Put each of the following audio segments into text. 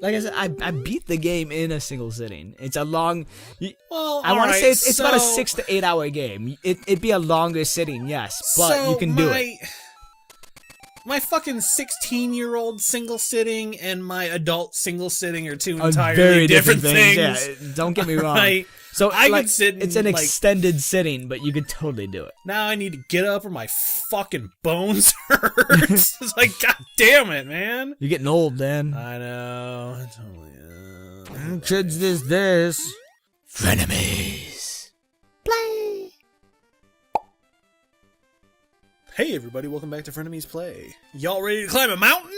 Like I said, I beat the game in a single sitting. It's a long. Well, I want to say it's about a so- 6 to 8 hour game. It'd be a longer sitting, yes, but so you can do it. My fucking 16-year-old single sitting and my adult single sitting are two Are entirely very different things. things. Yeah, don't get me wrong. Right? So I like, could sit it's an and, like- extended sitting, but you could totally do it. Now I need to get up or my fucking bones hurt. It's like, god damn it, man. You're getting old, then. I know. I totally am. Kids, this. Frenemies. Play. Hey everybody, welcome back to Frenemies Play. Y'all ready to climb a mountain?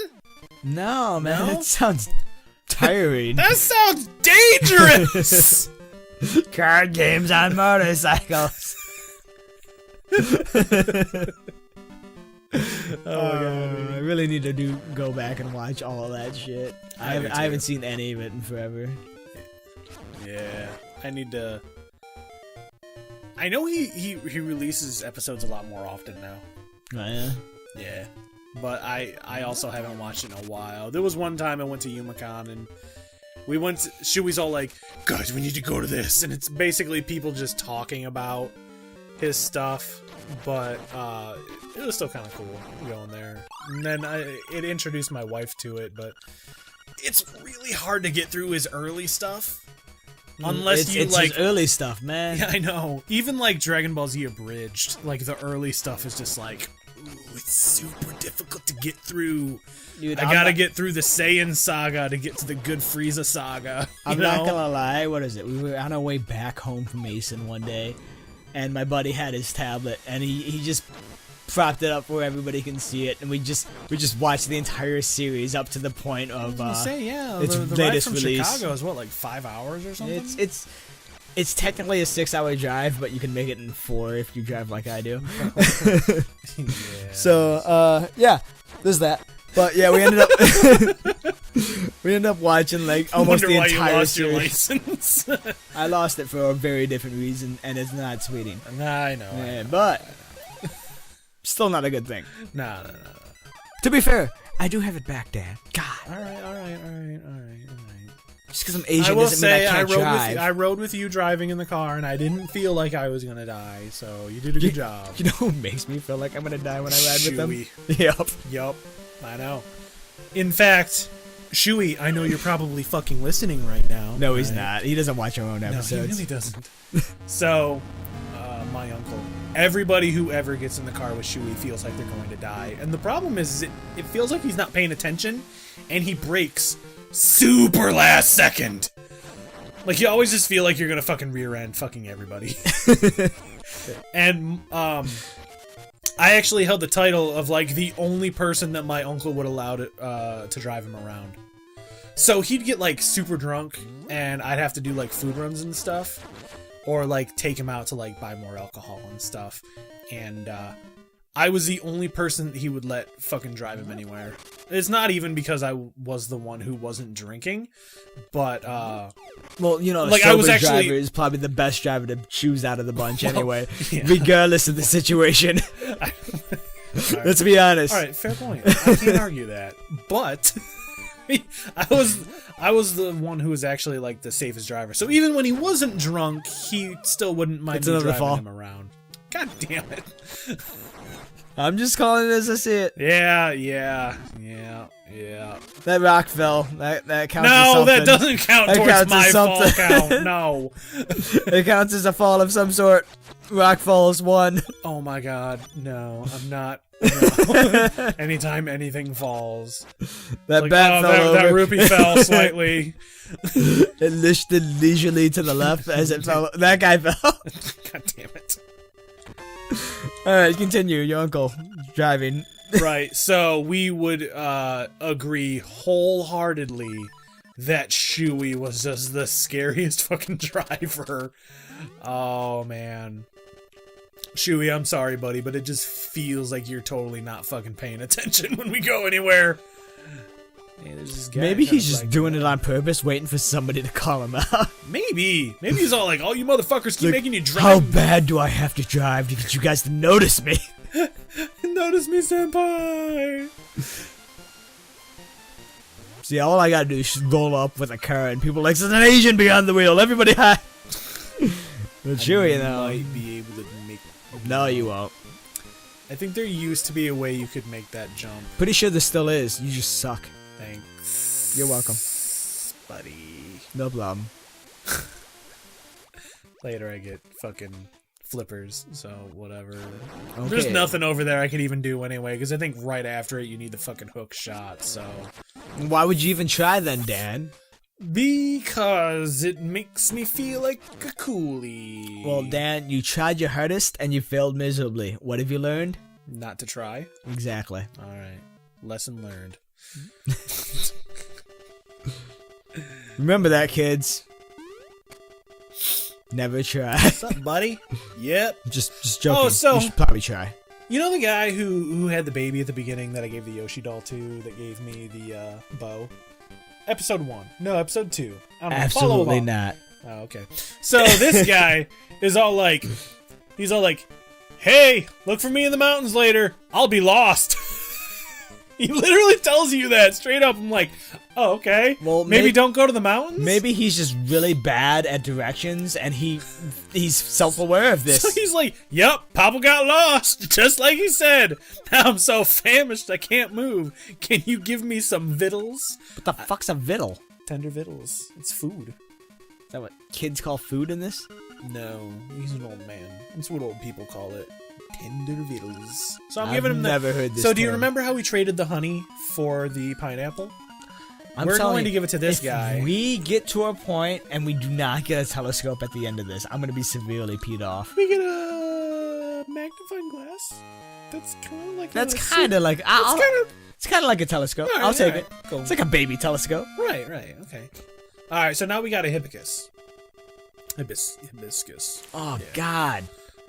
No, man, No? that sounds tiring. That sounds dangerous! Card games on motorcycles. I really need to go back and watch all of that shit. I haven't seen any of it in forever. Yeah, I need to. I know he releases episodes a lot more often now. Oh, yeah? Yeah, but I also haven't watched it in a while. There was one time I went to UMaCon and we went to, Shui's all like, guys, we need to go to this, and it's basically people just talking about his stuff, but it was still kind of cool going there. And then it introduced my wife to it, but it's really hard to get through his early stuff. Unless it's like his early stuff, man. Yeah, I know. Even like Dragon Ball Z Abridged, like the early stuff is just like, ooh, it's super difficult to get through. Dude, I gotta get through the Saiyan saga to get to the good Frieza saga. I'm not gonna lie. What is it? We were on our way back home from Mason one day, and my buddy had his tablet, and he just propped it up where everybody can see it, and we just watched the entire series up to the point of its the ride latest from release. Chicago is what, like 5 hours or something? It's technically a 6-hour drive, but you can make it in 4 if you drive like I do. Yeah. So yeah, there's that. But yeah, we ended up watching like almost the entire you lost series. your license. I lost it for a very different reason, and it's not tweeting. I know. Yeah, but still not a good thing. No. To be fair, I do have it back, Dad. God. All right. Just because I'm Asian I will doesn't mean say I can't drive. I rode with you driving in the car, and I didn't feel like I was gonna die. So you did a good job. You know who makes me feel like I'm gonna die when I ride with them? Shuey. Yup. I know. In fact, Shuey, I know you're probably fucking listening right now. No, he's not. He doesn't watch our own episodes. No, he really doesn't. So, my uncle, everybody who ever gets in the car with Shuey feels like they're going to die. And the problem is it feels like he's not paying attention, and he brakes super last second. Like, you always just feel like you're gonna fucking rear end fucking everybody. And, I actually held the title of, like, the only person that my uncle would allow to drive him around. So he'd get, like, super drunk, and I'd have to do, like, food runs and stuff. Or, like, take him out to, like, buy more alcohol and stuff. And, I was the only person that he would let fucking drive him anywhere. It's not even because I was the one who wasn't drinking, but, well, you know, like, sober I was actually driver is probably the best driver to choose out of the bunch anyway, yeah. regardless of the situation. Let's be honest. Alright, fair point. I can't argue that. But I was the one who was actually like the safest driver. So even when he wasn't drunk, he still wouldn't mind me driving him around. God damn it. I'm just calling it as I see it. Yeah. That rock fell. That counts as No, something. that doesn't count towards my fall count. No. It counts as a fall of some sort. Rock falls 1. Oh my god. No, I'm not. No. Anytime anything falls. That like, bat fell over. That rupee fell slightly. It lifted leisurely to the left as it fell. That guy fell. God damn it. Alright, continue. Your uncle driving. Right, so we would agree wholeheartedly that Shuey was just the scariest fucking driver. Oh, man. Shuey, I'm sorry, buddy, but it just feels like you're totally not fucking paying attention when we go anywhere. Hey, there's this guy Maybe he's just like doing it on purpose, waiting for somebody to call him out. Maybe he's all like, "Oh, you motherfuckers keep making you drive." How bad do I have to drive to get you guys to notice me? Notice me, senpai. See, all I gotta do is just roll up with a car, and people are like, there's an Asian behind the wheel. Everybody hide. But sure, you know. Might be able to make. No, you won't. I think there used to be a way you could make that jump. Pretty sure there still is. You just suck. Thanks. You're welcome, buddy. No problem. Later, I get fucking flippers, so whatever. Okay. There's nothing over there I could even do anyway, because I think right after it you need the fucking hook shot, so. Why would you even try then, Dan? Because it makes me feel like a coolie. Well, Dan, you tried your hardest and you failed miserably. What have you learned? Not to try? Exactly. Alright. Lesson learned. Remember that, kids. Never try. What's up, buddy? Yep. Just joking. Oh, so- you should probably try. You know the guy who had the baby at the beginning that I gave the Yoshi doll to, that gave me the bow? Episode 1. No, episode 2. I don't know. Follow Absolutely along. not. Oh, okay. So this guy is all like, he's all like, hey, look for me in the mountains later. I'll be lost. He literally tells you that straight up. I'm like, oh, okay. Well, maybe don't go to the mountains? Maybe he's just really bad at directions and he's self-aware of this. So he's like, yep, Papa got lost, just like he said. Now I'm so famished I can't move. Can you give me some victuals? What the fuck's a victual? Tender victuals. It's food. Is that what kids call food in this? No, he's an old man. That's what old people call it. Tender victuals. So I'm I've giving him that. never heard this So do you term. remember how we traded the honey for the pineapple? We're telling going to you, give it to this if guy. we get to a point and we do not get a telescope at the end of this, I'm gonna be severely peed off. We get a magnifying glass. That's kind of like. That's kind of like it's kind of like a telescope. All right, I'll take all it. right, cool. It's like a baby telescope. Right. Okay. All right. So now we got a hibiscus. Hibiscus. Oh Yeah. God,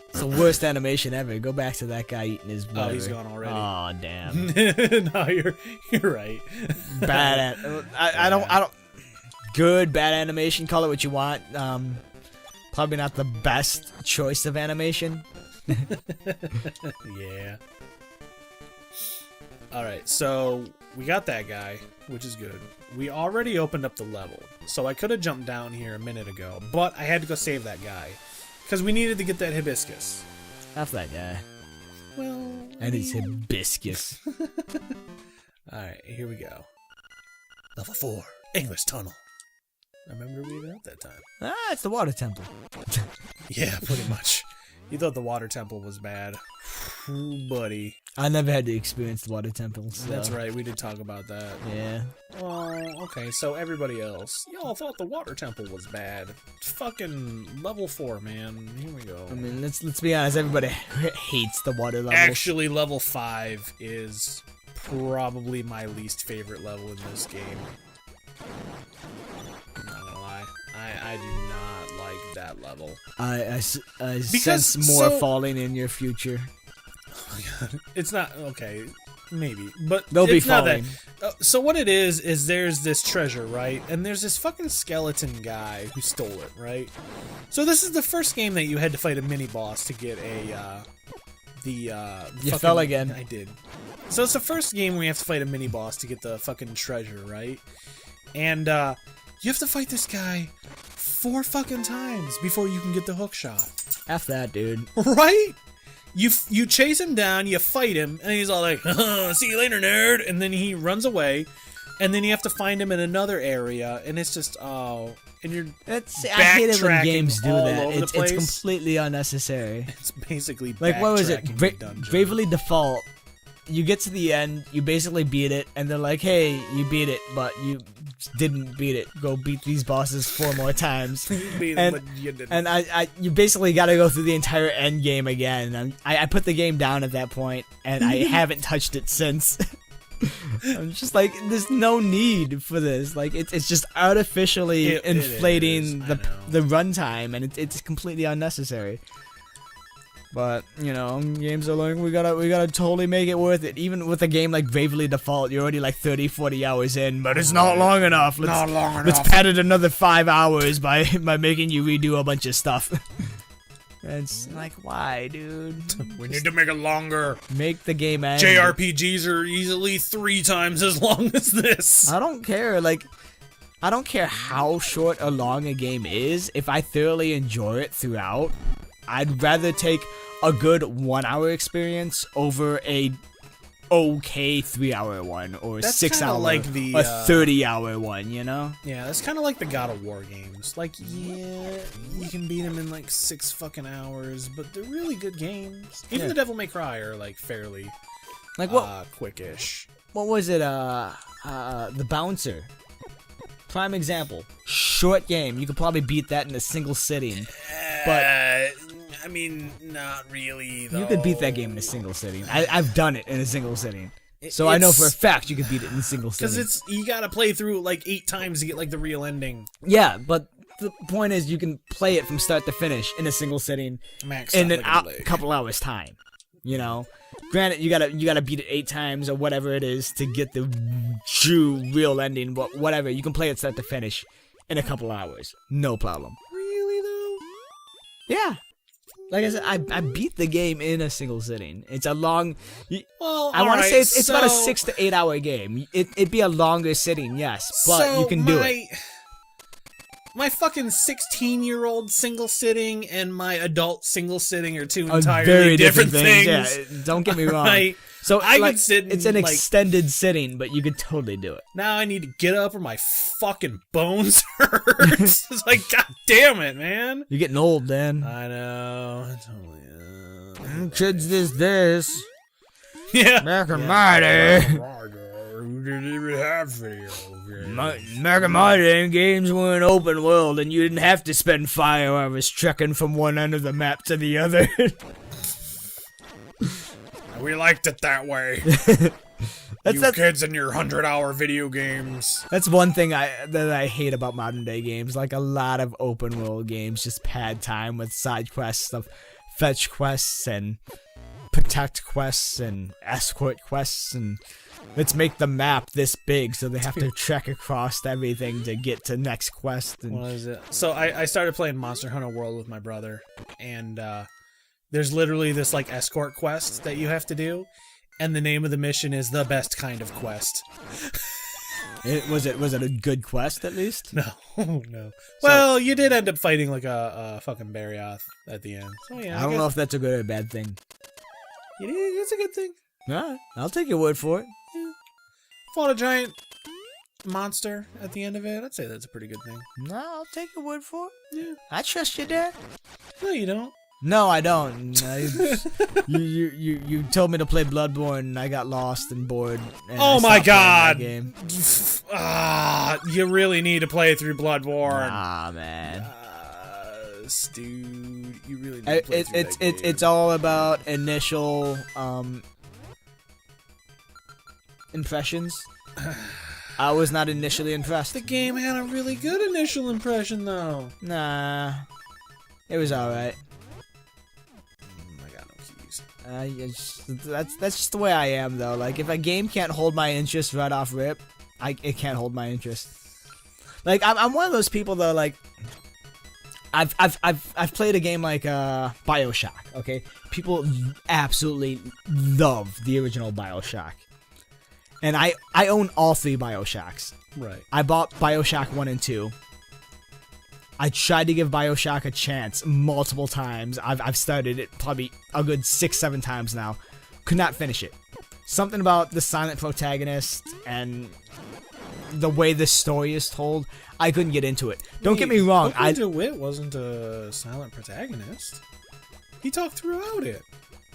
it's the worst animation ever. Go back to that guy eating his. Oh, he's whatever. gone already. Oh damn. No, you're right. Bad. I don't. Good bad animation. Call it what you want. Probably not the best choice of animation. Yeah. All right. So we got that guy, which is good. We already opened up the level, so I could have jumped down here a minute ago, but I had to go save that guy because we needed to get that hibiscus. That's that guy. Well, And his hibiscus. all right, here we go. Level 4, English Tunnel. I remember we were at that time. Ah, it's the water temple. Yeah, pretty much. You thought the water temple was bad. Ooh, buddy. I never had to experience the water temples. So. That's right, we did talk about that. Yeah. Oh, okay, so everybody else. Y'all thought the water temple was bad. Fucking level 4, man. Here we go. I mean, let's be honest. Everybody hates the water level. Actually, level 5 is probably my least favorite level in this game. I'm not gonna lie. I do not like that level. I sense more falling in your future. Oh my god. It's not okay, maybe, but They'll be it's not that. falling. So what it is there's this treasure, right? And there's this fucking skeleton guy who stole it, right? So this is the first game that you had to fight a mini boss to get You fucking, fell again. I did. So it's the first game where you have to fight a mini boss to get the fucking treasure, right? And you have to fight this guy 4 fucking times before you can get the hook shot. F that, dude. Right? You chase him down, you fight him, and he's all like, see you later, nerd, and then he runs away, and then you have to find him in another area, and it's just, oh, and you're I hate it when backtracking games do all that. over the It's place. completely unnecessary. It's basically Like, what was it? backtracking the dungeon. Bravely Default. You get to the end, you basically beat it, and they're like, hey, you beat it, but you didn't beat it. Go beat these bosses 4 more times. You beat him, and but you didn't. and you basically got to go through the entire end game again. And I put the game down at that point, and I haven't touched it since. I'm just like, there's no need for this. Like, it's just artificially inflating I know. the runtime, and it's completely unnecessary. But, you know, games are like, we gotta totally make it worth it. Even with a game like Bravely Default, you're already like 30, 40 hours in, but it's not long enough. Let's pad it another 5 hours by making you redo a bunch of stuff. And it's like, why, dude? We need to make it longer. Make the game end. JRPGs are easily 3 times as long as this. I don't care. Like, I don't care how short or long a game is. If I thoroughly enjoy it throughout, I'd rather take a good 1 hour experience over a okay 3 hour one or That's 6 kinda hour like the, a 30-hour one, you know? Yeah, that's kind of like the God of War games. Like, yeah, you can beat them in like 6 fucking hours, but they're really good games. Even the Devil May Cry are like fairly Like what quickish. what was it, the Bouncer? Prime example. Short game. You could probably beat that in a single sitting. But I mean, not really, though. you could beat that game in a single sitting. I've done it in a single sitting. So I know for a fact you could beat it in a single sitting. Because you gotta play through like 8 times to get like the real ending. Yeah, but the point is you can play it from start to finish in a single sitting Max in a couple hours time. You know? Granted, you gotta beat it 8 times or whatever it is to get the true real ending, but whatever, you can play it start to finish in a couple hours. No problem. Really, though? Yeah. Like I said, I beat the game in a single sitting. It's a long... Well, I want to say it's about a 6 to 8 hour game. It'd be a longer sitting, yes, but you can do it. My fucking 16-year-old single sitting and my adult single sitting are two entirely very different things. Yeah, don't get me wrong. So I like, could sit in, it's an like, extended sitting, but you could totally do it. Now I need to get up or my fucking bones hurt. It's like, god damn it, man. You're getting old, Dan. I know. I totally am. Kids these days. Yeah. Back in my day. Who didn't even have video games? Back in my day, games were an open world, and you didn't have to spend 5 hours trekking from one end of the map to the other. We liked it that way. You kids and your 100-hour video games. That's one thing that I hate about modern day games. Like a lot of open world games just pad time with side quests, of fetch quests and protect quests and escort quests, and let's make the map this big so they have to trek across everything to get to next quest. And what is it? So I started playing Monster Hunter World with my brother, and there's literally this like escort quest that you have to do, and the name of the mission is the best kind of quest. Was it a good quest at least? No, no. Well, you did end up fighting like a fucking Barioth at the end. So yeah, I don't know if that's a good or a bad thing. It's a good thing. Yeah, I'll take your word for it. Yeah. Fought a giant monster at the end of it. I'd say that's a pretty good thing. No, I'll take your word for it. Yeah. I trust you, Dad. No, you don't. No, I don't. You told me to play Bloodborne, and I got lost and bored. And oh my god! Game. You really need to play through Bloodborne. Ah, man. Dude, you really need to play through that game. It's all about initial impressions. I was not initially impressed. The game had a really good initial impression, though. Nah, it was all right. I got no keys. That's just the way I am, though. Like, if a game can't hold my interest right off rip, it can't hold my interest. Like, I'm one of those people, though. Like, I've played a game like BioShock. Okay, people absolutely love the original BioShock, and I own all 3 BioShocks. Right. I bought BioShock 1 and 2. I tried to give BioShock a chance multiple times. I've started it probably a good 6-7 times now. Could not finish it. Something about the silent protagonist and the way the story is told, I couldn't get into it. Don't get me wrong. DeWitt wasn't a silent protagonist. He talked throughout it.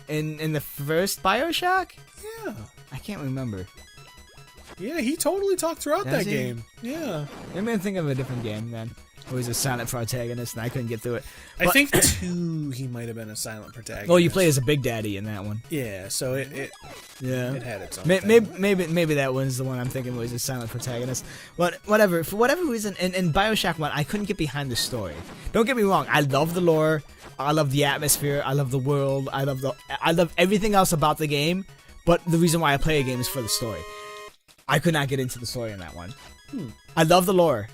In the first BioShock? Yeah. I can't remember. Yeah, he totally talked throughout that he? game. Yeah. Maybe I'm thinking of a different game then. Where he's a silent protagonist and I couldn't get through it. I think 2 he might have been a silent protagonist. Oh, you play as a Big Daddy in that one. Yeah, so it had its own thing. Maybe that one's the one I'm thinking was a silent protagonist. But whatever, for whatever reason, in BioShock 1, I couldn't get behind the story. Don't get me wrong, I love the lore, I love the atmosphere, I love the world, I love everything else about the game, but the reason why I play a game is for the story. I could not get into the story in that one. I love the lore.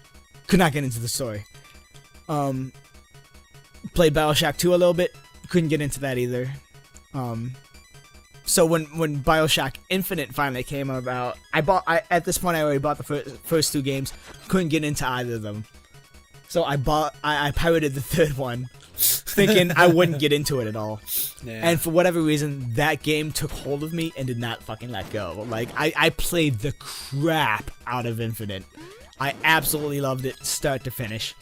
Could not get into the story. played BioShock 2 a little bit. Couldn't get into that either. So when BioShock Infinite finally came about, at this point I already bought the first 2 games. Couldn't get into either of them. So I pirated the third one, thinking I wouldn't get into it at all. Yeah. And for whatever reason, that game took hold of me and did not fucking let go. Like, I played the crap out of Infinite. I absolutely loved it, start to finish.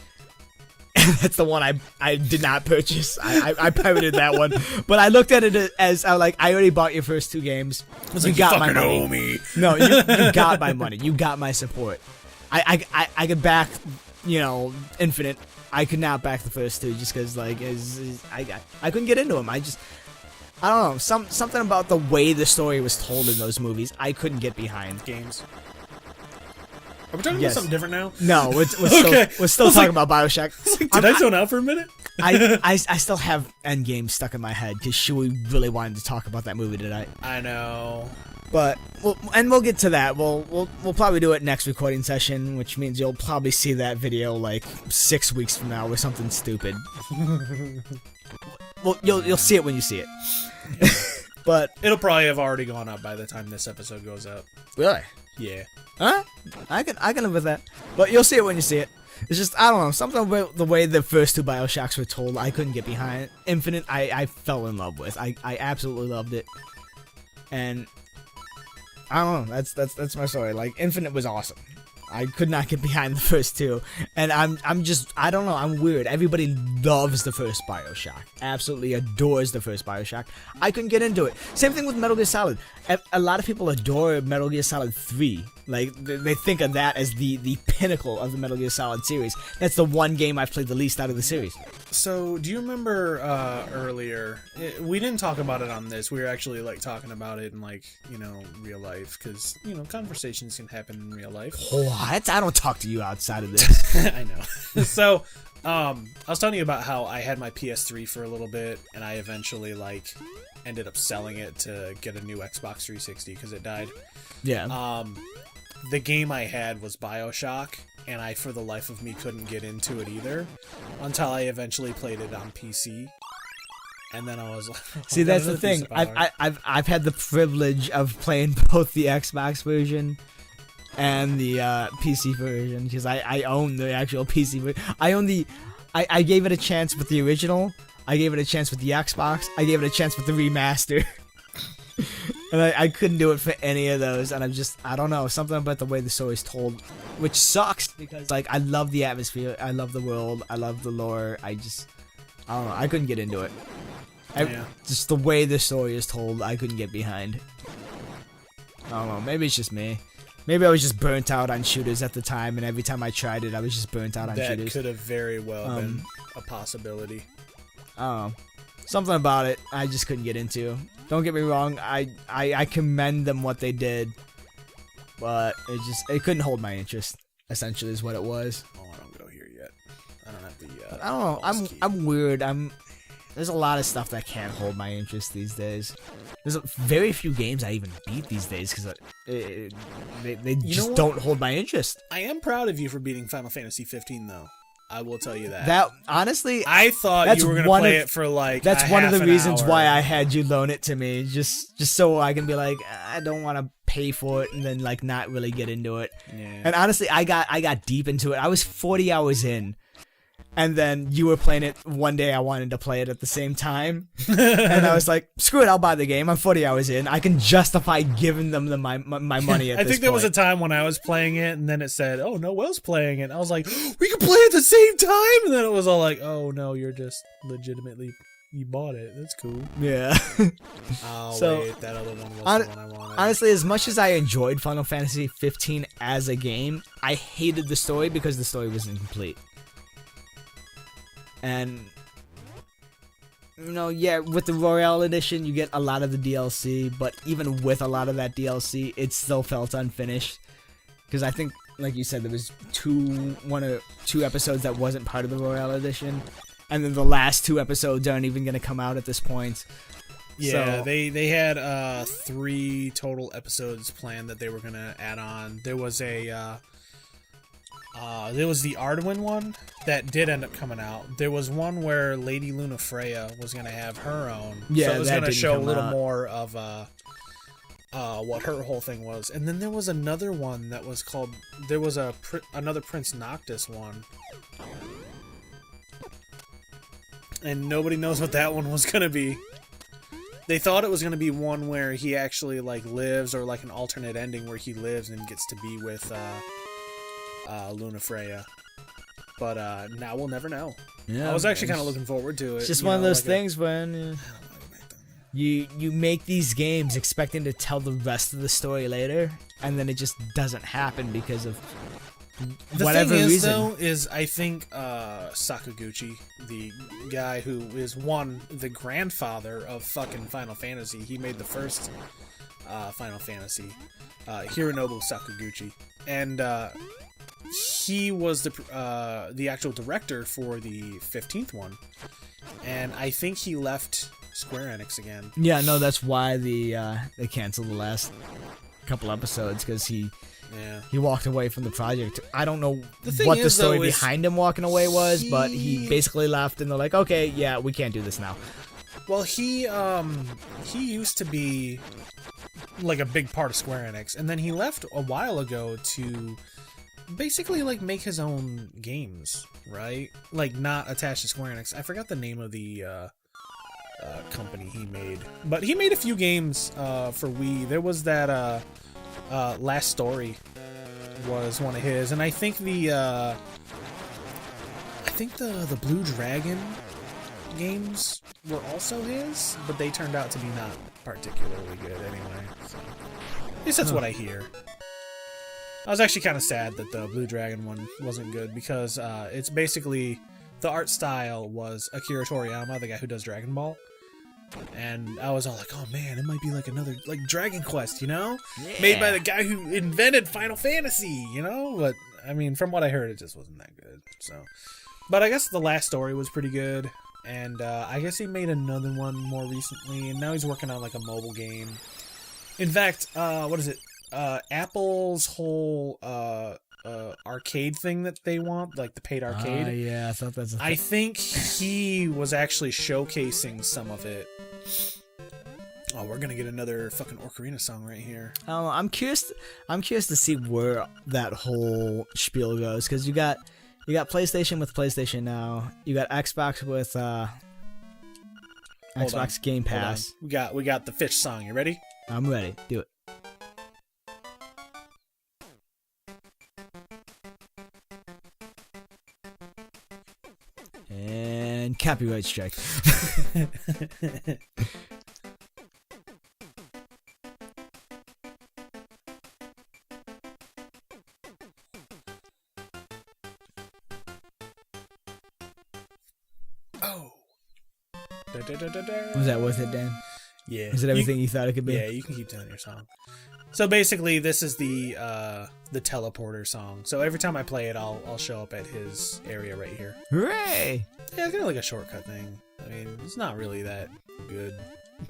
And that's the one I did not purchase. I pirated that one. But I looked at it as, I already bought your first 2 games. You got my money. Owe me. No, you got my money. You got my support. I could back, Infinite. I could not back the first 2 just because, like, I couldn't get into them. I don't know. Something about the way the story was told in those movies, I couldn't get behind. Games. Are we talking about something different now? No, we're still talking about BioShock. Did I zone out for a minute? I still have Endgame stuck in my head because Shui really wanted to talk about that movie tonight. I know. But we'll get to that. We'll probably do it next recording session, which means you'll probably see that video like 6 weeks from now or something stupid. Well, you'll see it when you see it. But it'll probably have already gone up by the time this episode goes out. Really? Yeah. Huh? I can live with that. But you'll see it when you see it. It's just, I don't know, something about the way the first 2 BioShocks were told, I couldn't get behind. Infinite, I fell in love with. I absolutely loved it. And I don't know, that's my story. Like, Infinite was awesome. I could not get behind the first 2. And I'm just, I don't know, I'm weird. Everybody loves the first BioShock. Absolutely adores the first BioShock. I couldn't get into it. Same thing with Metal Gear Solid. A lot of people adore Metal Gear Solid 3. Like, they think of that as the pinnacle of the Metal Gear Solid series. That's the one game I've played the least out of the series. So, do you remember earlier, we didn't talk about it on this, we were actually, like, talking about it in, like, real life, because, conversations can happen in real life. What? I don't talk to you outside of this. I know. So, I was telling you about how I had my PS3 for a little bit, and I eventually, like, ended up selling it to get a new Xbox 360, because it died. Yeah. The game I had was BioShock, and I, for the life of me, couldn't get into it either, until I eventually played it on PC. And then I was like, see, that's the thing. I've had the privilege of playing both the Xbox version and the PC version, because I own the actual PC version. I gave it a chance with the original. I gave it a chance with the Xbox. I gave it a chance with the remaster. And I couldn't do it for any of those, and I don't know, something about the way the story's told, which sucks, because, like, I love the atmosphere, I love the world, I love the lore, I don't know, I couldn't get into it. Just the way the story is told, I couldn't get behind. I don't know, maybe it's just me. Maybe I was just burnt out on shooters at the time, and every time I tried it, I was just burnt out on shooters. That could have very well been a possibility. I don't know. Something about it, I just couldn't get into. Don't get me wrong, I commend them what they did, but it couldn't hold my interest. Essentially, is what it was. Oh, I don't go here yet. I don't have the. I don't know. I'm weird. There's a lot of stuff that can't hold my interest these days. There's very few games I even beat these days because they just don't hold my interest. I am proud of you for beating Final Fantasy 15, though. I will tell you that. That honestly, I thought you were gonna play it for like. That's one of the reasons why I had you loan it to me, just so I can be like, I don't want to pay for it and then like not really get into it. Yeah. And honestly, I got deep into it. I was 40 hours in, and then you were playing it one day. I wanted to play it at the same time, and I was like, screw it, I'll buy the game. I'm 40 hours in. I can justify giving them my money at this I think there point. was a time when I was playing it, and then it said, "Oh, Noel's playing it." I was like, "We can play at the same time," and then it was all like, "Oh no, you're just legitimately." You bought it. That's cool. Yeah. Oh, so, wait, that other one was the one I wanted. Honestly, as much as I enjoyed Final Fantasy 15 as a game, I hated the story because the story was incomplete. And, yeah, with the Royale Edition, you get a lot of the DLC, but even with a lot of that DLC, it still felt unfinished. Because I think, like you said, there was one or two episodes that wasn't part of the Royale Edition. And then the last 2 episodes aren't even going to come out at this point. Yeah, so, they had 3 total episodes planned that they were going to add on. There was a There was the Arduin one that did end up coming out. There was one where Lady Luna Freya was gonna have her own. Yeah, so it was that gonna didn't show a come little out. more of what her whole thing was. And then there was another one that was called. There was another Prince Noctis one, and nobody knows what that one was gonna be. They thought it was gonna be one where he actually like lives, or like an alternate ending where he lives and gets to be with Luna Freya. But now we'll never know. Yeah, I was actually kind of looking forward to it. It's just you one of know, those like things when you make these games expecting to tell the rest of the story later, and then it just doesn't happen because of The whatever thing is, reason. though, is I think Sakaguchi, the guy who is the grandfather of fucking Final Fantasy, he made the first Final Fantasy, Hironobu Sakaguchi, and he was the actual director for the 15th one, and I think he left Square Enix again. Yeah, no, that's why they canceled the last couple episodes, because he walked away from the project. I don't know what the story behind him walking away was, but he basically left, and they're like, okay, yeah, we can't do this now. Well, he used to be like a big part of Square Enix, and then he left a while ago to basically like make his own games, right? Like not attached to Square Enix. I forgot the name of the company he made, but he made a few games for Wii. There was that Last Story was one of his, and I think the Blue Dragon games were also his, but they turned out to be not particularly good anyway. So, at least that's what I hear. I was actually kind of sad that the Blue Dragon one wasn't good, because it's basically the art style was Akira Toriyama, the guy who does Dragon Ball. And I was all like, oh man, it might be like another, like Dragon Quest, you know? Yeah. Made by the guy who invented Final Fantasy, you know? But, I mean, from what I heard, it just wasn't that good, so. But I guess the Last Story was pretty good, and I guess he made another one more recently, and now he's working on like a mobile game. In fact, what is it? Apple's whole arcade thing that they want, like the paid arcade. Yeah, I thought that's. I think he was actually showcasing some of it. Oh, we're gonna get another fucking Ocarina song right here. I'm curious to see where that whole spiel goes, because you got PlayStation with PlayStation Now, you got Xbox with Xbox Game Pass. We got the fish song. You ready? I'm ready. Do it. And copyright strike. Oh. Was that worth it, Dan? Yeah. Is it everything you thought it could be? Yeah, you can keep telling your song. So basically, this is the teleporter song. So every time I play it, I'll show up at his area right here. Hooray! Yeah, it's kind of like a shortcut thing. I mean, it's not really that good.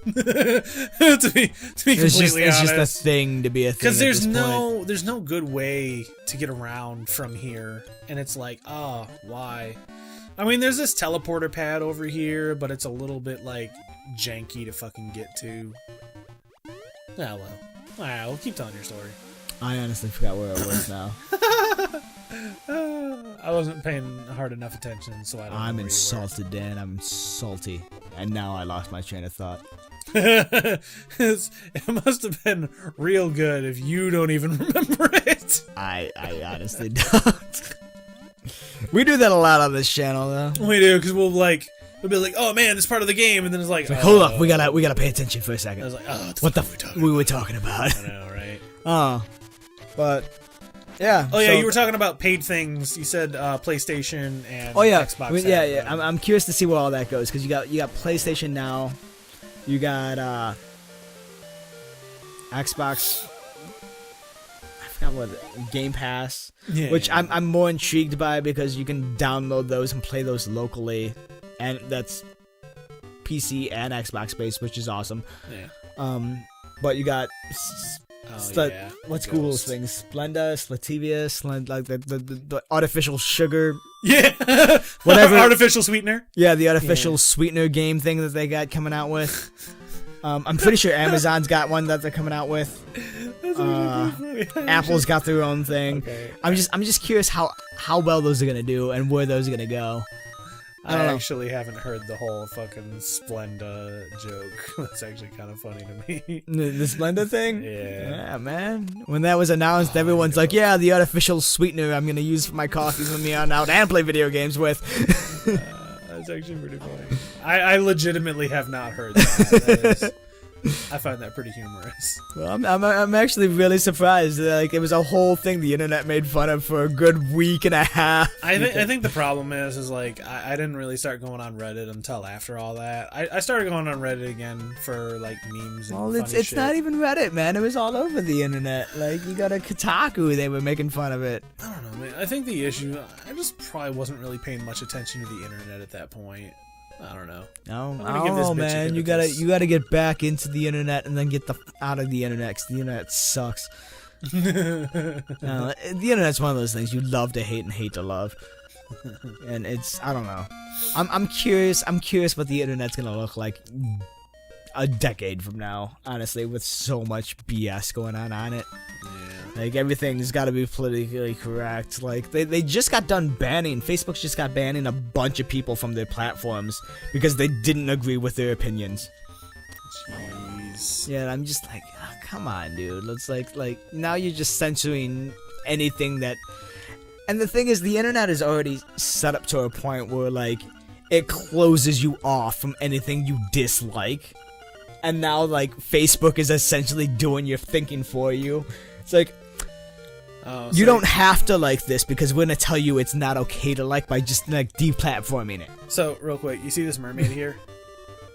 to be completely honest, it's just a thing to be a thing. Because there's no good way to get around from here, and it's like, oh, why? I mean, there's this teleporter pad over here, but it's a little bit like janky to fucking get to. Ah, well. Alright, we'll keep telling your story. I honestly forgot where I was now. I wasn't paying hard enough attention, so I don't know. I'm where insulted, Dan. I'm salty. And now I lost my train of thought. It must have been real good if you don't even remember it. I honestly don't. We do that a lot on this channel, though. We do, because we'll be like, oh man, this part of the game, and then it's like, Hold up, we gotta pay attention for a second. I was like, oh, what the fuck we were talking about? I know, right? But yeah. Oh yeah, you were talking about paid things. You said PlayStation and Xbox. I mean, yeah. I'm curious to see where all that goes, because you got PlayStation Now, you got Xbox. I forgot what Game Pass, which I'm more intrigued by, because you can download those and play those locally, and that's PC and Xbox based, which is awesome. Yeah. But you got yeah. What's Ghost. Google's things? Splenda, Slativia, like the artificial sugar. Yeah. Whatever. Artificial sweetener. Yeah, the artificial sweetener game thing that they got coming out with. I'm pretty sure Amazon's got one that they're coming out with. Apple's got their own thing. Okay. I'm just curious how well those are gonna do and where those are gonna go. I actually haven't heard the whole fucking Splenda joke. That's actually kind of funny to me. The Splenda thing? Yeah. Yeah, man. When that was announced, everyone's like, yeah, the artificial sweetener I'm gonna use for my coffee from here on out and play video games with. That's actually pretty funny. I legitimately have not heard that. I find that pretty humorous. Well, I'm actually really surprised. Like, it was a whole thing the internet made fun of for a good week and a half. I think the problem is like I didn't really start going on Reddit until after all that. I started going on Reddit again for like memes and Well, funny it's shit. not even Reddit, man. It was all over the internet. Like, you got a Kotaku, they were making fun of it. I don't know, man. I think the issue, I just probably wasn't really paying much attention to the internet at that point. I don't know. I don't know, man. You gotta get back into the internet and then get out of the internet, 'cause the internet sucks. The internet's one of those things you love to hate and hate to love. And I don't know. I'm curious what the internet's gonna look like a decade from now, honestly, with so much BS going on it. Yeah. Like, everything's got to be politically correct. Like, they just got done banning, Facebook's just got banning a bunch of people from their platforms because they didn't agree with their opinions. Jeez. Yeah, and I'm just like, oh, come on, dude. Let's like now you're just censoring anything that. And the thing is, the internet is already set up to a point where like it closes you off from anything you dislike. And now like Facebook is essentially doing your thinking for you. It's like, you don't have to like this because we're gonna tell you it's not okay to like by just like deplatforming it. So real quick, you see this mermaid here?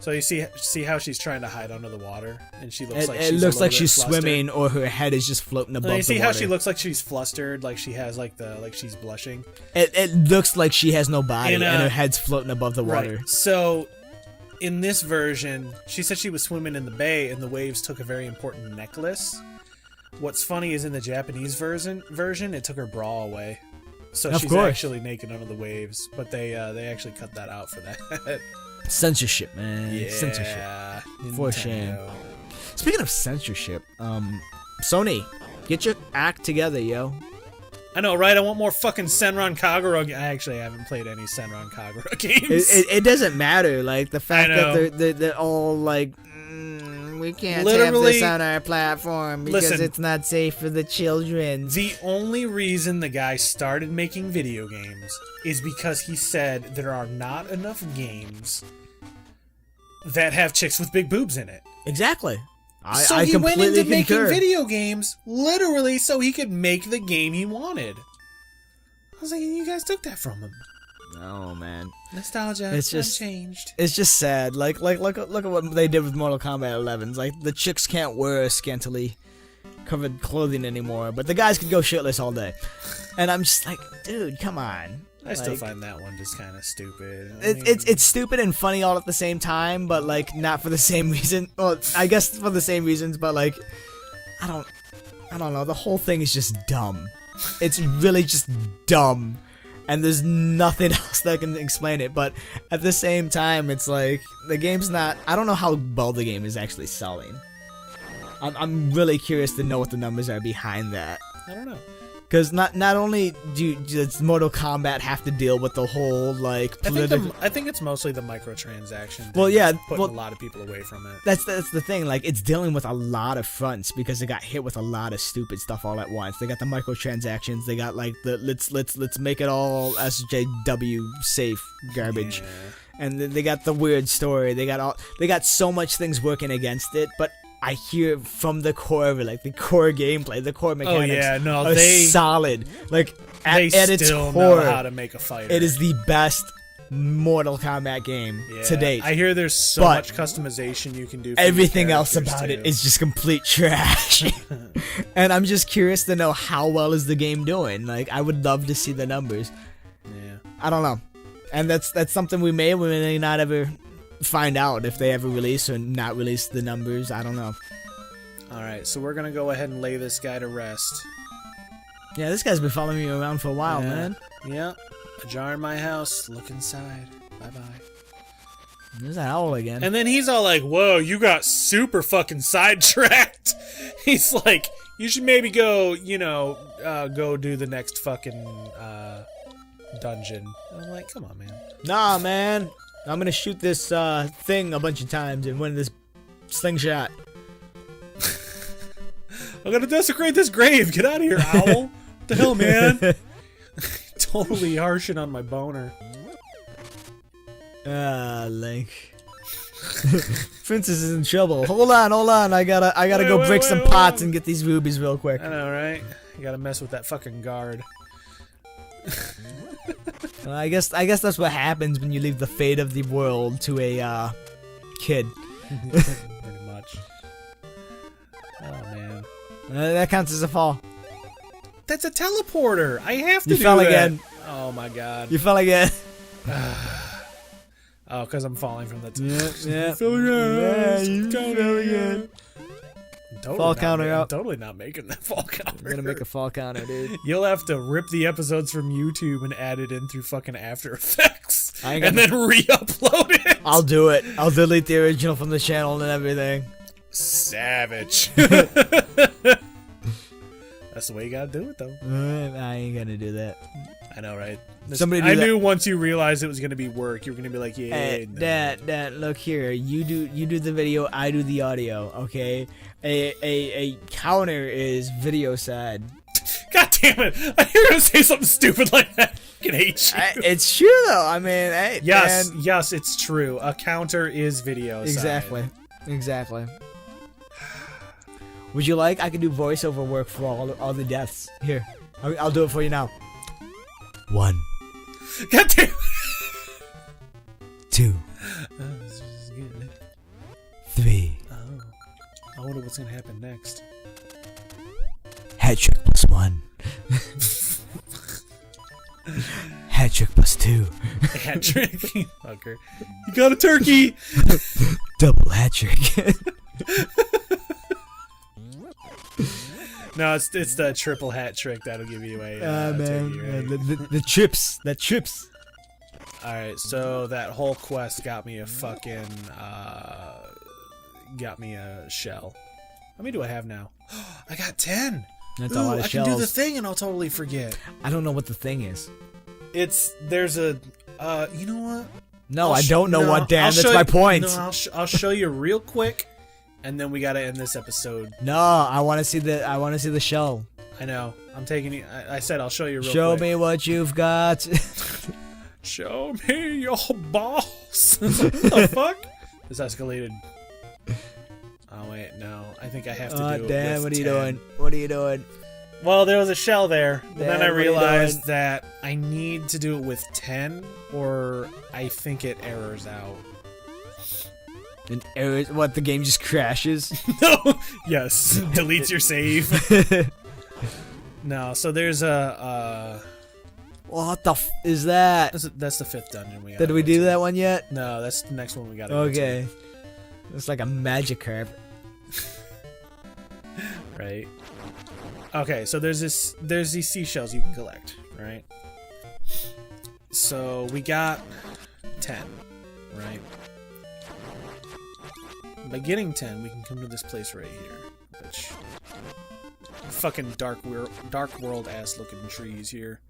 So you see how she's trying to hide under the water, and she looks like it looks like she's swimming, or her head is just floating above the water. You see how she looks like she's flustered, like she has like she's blushing. It looks like she has no body, and her head's floating above the water. Right. So in this version, she said she was swimming in the bay, and the waves took a very important necklace. What's funny is in the Japanese version, it took her bra away, so she's actually naked under the waves. But they actually cut that out for that. Censorship, man. Yeah, censorship. Nintendo. For shame. Speaking of censorship, Sony, get your act together, yo. I know, right? I want more fucking Senran Kagura. I actually haven't played any Senran Kagura games. It doesn't matter. Like the fact that they're all like, we can't have this on our platform because it's not safe for the children. The only reason the guy started making video games is because he said there are not enough games that have chicks with big boobs in it. Exactly. So he went into making video games literally so he could make the game he wanted. I was like, you guys took that from him. Oh man, nostalgia. It's just changed. It's just sad. Like look at what they did with Mortal Kombat 11. Like the chicks can't wear scantily covered clothing anymore, but the guys can go shirtless all day. And I'm just like, dude, come on. I still find that one just kind of stupid. It's stupid and funny all at the same time, but like not for the same reason. Well, I guess for the same reasons, but like I don't know. The whole thing is just dumb. It's really just dumb. And there's nothing else that can explain it, but at the same time, it's like, the game's not, I don't know how well the game is actually selling. I'm really curious to know what the numbers are behind that. I don't know. Because not only does Mortal Kombat have to deal with the whole, like, political... I think it's mostly the microtransaction. Well, yeah. Putting a lot of people away from it. That's the thing. Like, it's dealing with a lot of fronts because it got hit with a lot of stupid stuff all at once. They got the microtransactions. They got, like, the let's make it all SJW safe garbage. Yeah. And they got the weird story. They got so much things working against it, but I hear from the core, like the core gameplay, the core mechanics are solid. Like at its core, know how to make a fighter. It is the best Mortal Kombat game to date. I hear there's so much customization you can do. For everything else about it is just complete trash. And I'm just curious to know how well is the game doing. Like I would love to see the numbers. Yeah, I don't know, and that's something we may not ever find out if they ever release or not release the numbers. I don't know. Alright, so we're gonna go ahead and lay this guy to rest. Yeah, this guy's been following me around for a while, man. Yeah. A jar in my house. Look inside. Bye-bye. There's that owl again. And then he's all like, whoa, you got super fucking sidetracked. He's like, you should maybe go, you know, go do the next fucking dungeon. And I'm like, come on, man. Nah, man. I'm gonna shoot this thing a bunch of times and win this slingshot. I'm gonna desecrate this grave. Get out of here, owl. What the hell, man? Totally harshing on my boner. Link. Princess is in trouble. Hold on. I gotta go break some pots and get these rubies real quick. I know, right? You gotta mess with that fucking guard. I guess that's what happens when you leave the fate of the world to a kid. Pretty much. Oh man. That counts as a fall. That's a teleporter. I have to You do fell that. again. Oh my god. You fell again. Oh, because I'm falling from the Yeah. You fell again. Yeah, you fell again. Fall counter out. Totally not making that fall counter. We're gonna make a fall counter, dude. You'll have to rip the episodes from YouTube and add it in through fucking After Effects. I ain't And then re-upload it. I'll do it. I'll delete the original from the channel and everything. Savage. That's the way you gotta do it, though. I ain't gonna do that. I know, right? Somebody knew once you realized it was gonna be work, you were gonna be like, yeah. Hey, no. Dad, look here. You do the video, I do the audio, okay? A counter is video side. God damn it! I hear you gonna say something stupid like that. I fucking hate you. It's true though. I mean, hey, Yes, man. yes, it's true. A counter is video Exactly. side. Exactly. Would you like? I could do voiceover work for all the deaths. Here, I'll do it for you now. 1, God damn it. 2, Oh, this is good. 3. Oh. I wonder what's gonna happen next. Hat trick plus 1. Hat trick plus 2. Hat trick. Fucker. You got a turkey! Double hat trick. No, it's the triple hat trick that'll give you a Man, turkey, right? the chips. That chips. Alright, so that whole quest got me a fucking, got me a shell. How many do I have now? I got 10! That's Ooh, a lot of I shells. can do the thing and I'll totally forget. I don't know what the thing is. There's a, you know what? No, I don't know what, Dan. That's my point. No, I'll show you real quick, and then we gotta end this episode. No, I want to see the shell. I know. I'm taking you. I said I'll show you real Show quick. me what you've got. Show me your balls. What the fuck? This escalated. Oh wait, no. I think I have to do it Dan, with what are you 10. doing? What are you doing? Well, there was a shell there, but Dan, then I what are you realized doing? that I need to do it with 10, or I think it errors out. And what? The game just crashes. No. Yes. Deletes your save. No. So there's a. What the f is that? That's the 5th dungeon we got. Did we do that one yet? No, that's the next one we got. Okay. It's like a magic carpet. Right. Okay, so there's these seashells you can collect, right? So we got 10, right? By getting 10, we can come to this place right here, which fucking dark world ass looking trees here.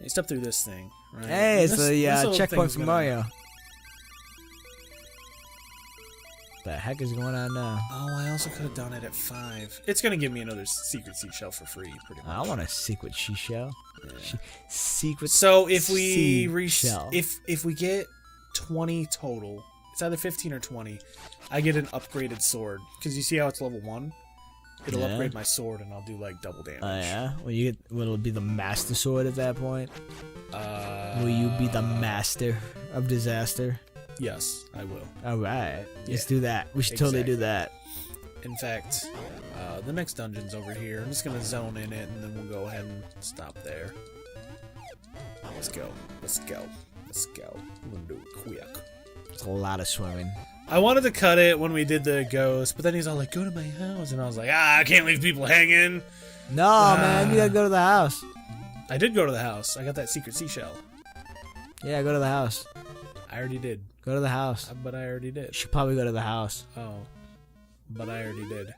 You step through this thing, right? Hey, it's This the little checkpoint thing's from gonna- Mario. The heck is going on now? Oh, I also could have done it at 5. It's gonna give me another secret seashell for free, pretty much. I want a secret seashell. Yeah. Secret. So if we seashell. if we get 20 total, it's either 15 or 20. I get an upgraded sword because you see how it's level 1. It'll Yeah. upgrade my sword and I'll do like double damage. Oh yeah. Will it be the master sword at that point? Will you be the master of disaster? Yes, I will. All right. Let's Yeah. do that. We should totally do that. In fact, the next dungeon's over here. I'm just gonna zone in it and then we'll go ahead and stop there. Let's go. Let's go. Let's go. I'm gonna do it quick. It's a lot of swimming. I wanted to cut it when we did the ghost, but then he's all like, "Go to my house," and I was like, "I can't leave people hanging." No, man, you gotta go to the house. I did go to the house. I got that secret seashell. Yeah, go to the house. I already did. Go to the house. But I already did. You should probably go to the house. Oh, but I already did.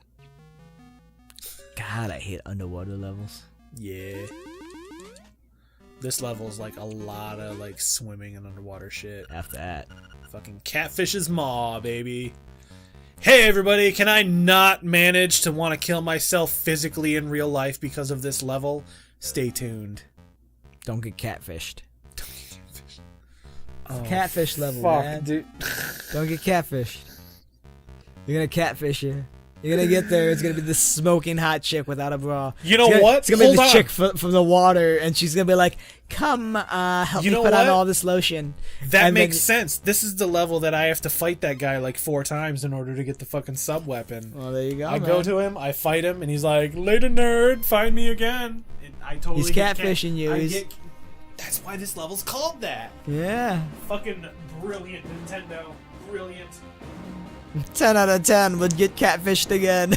God, I hate underwater levels. Yeah. This level's like a lot of like swimming and underwater shit. After that. Fucking catfish's maw, baby. Hey everybody, can I not manage to want to kill myself physically in real life because of this level? Stay tuned. Don't get catfished. Oh, Catfish level, fuck, man. dude. Don't get catfished. You're gonna catfish you. You're gonna get there. It's gonna be this smoking hot chick without a bra. You know what? It's gonna be the chick from the water, and she's gonna be like, "Come, help me put on all this lotion." That makes sense. This is the level that I have to fight that guy like 4 times in order to get the fucking sub weapon. Well, there you go. I go to him, I fight him, and he's like, "Later, nerd, find me again." And I totally he's catfishing you. That's why this level's called that. Yeah. Fucking brilliant, Nintendo. Brilliant. 10 out of 10 would get catfished again.